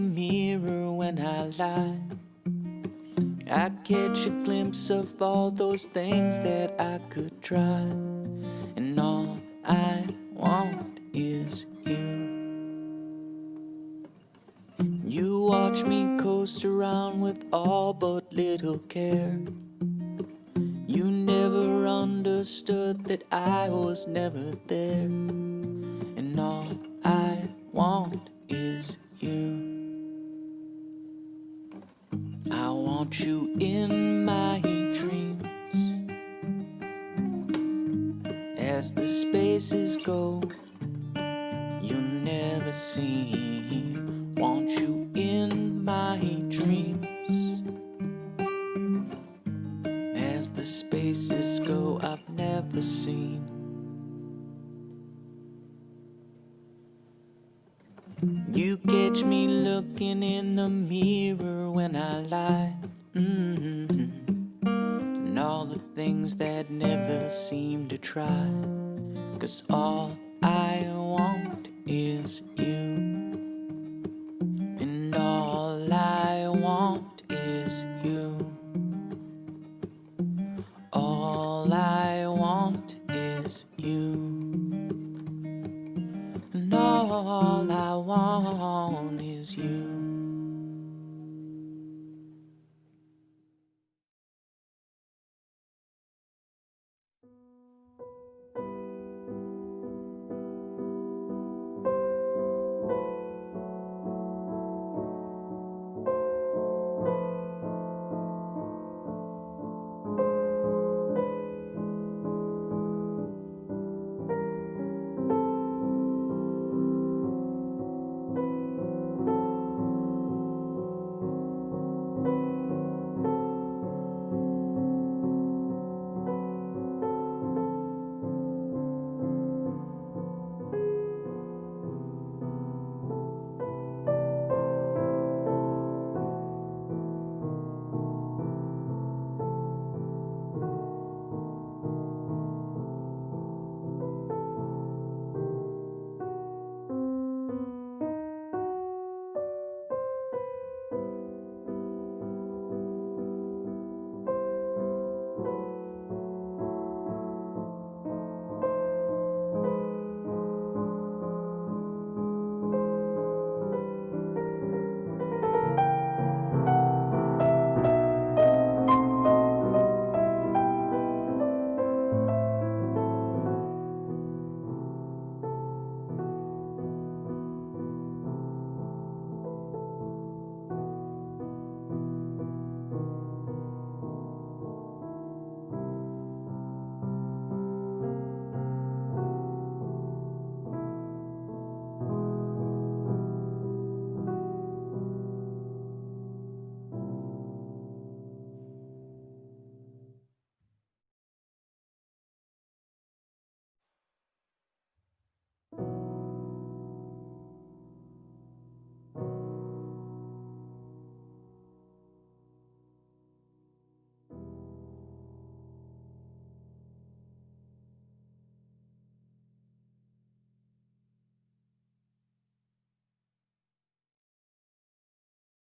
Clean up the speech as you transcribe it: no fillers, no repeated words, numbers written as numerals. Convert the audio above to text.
mirror when I lie. I catch a glimpse of all those things that I could try, and all I want is you. You watch me coast around with all but little care. You never understood that I was never there, and all I want is you. I want you in my dreams. As the spaces go, you'll never see. Want you in my dreams. As the spaces go, I've never seen. You catch me looking in the mirror when I lie. And all the things that never seem to try. 'Cause all I want is you.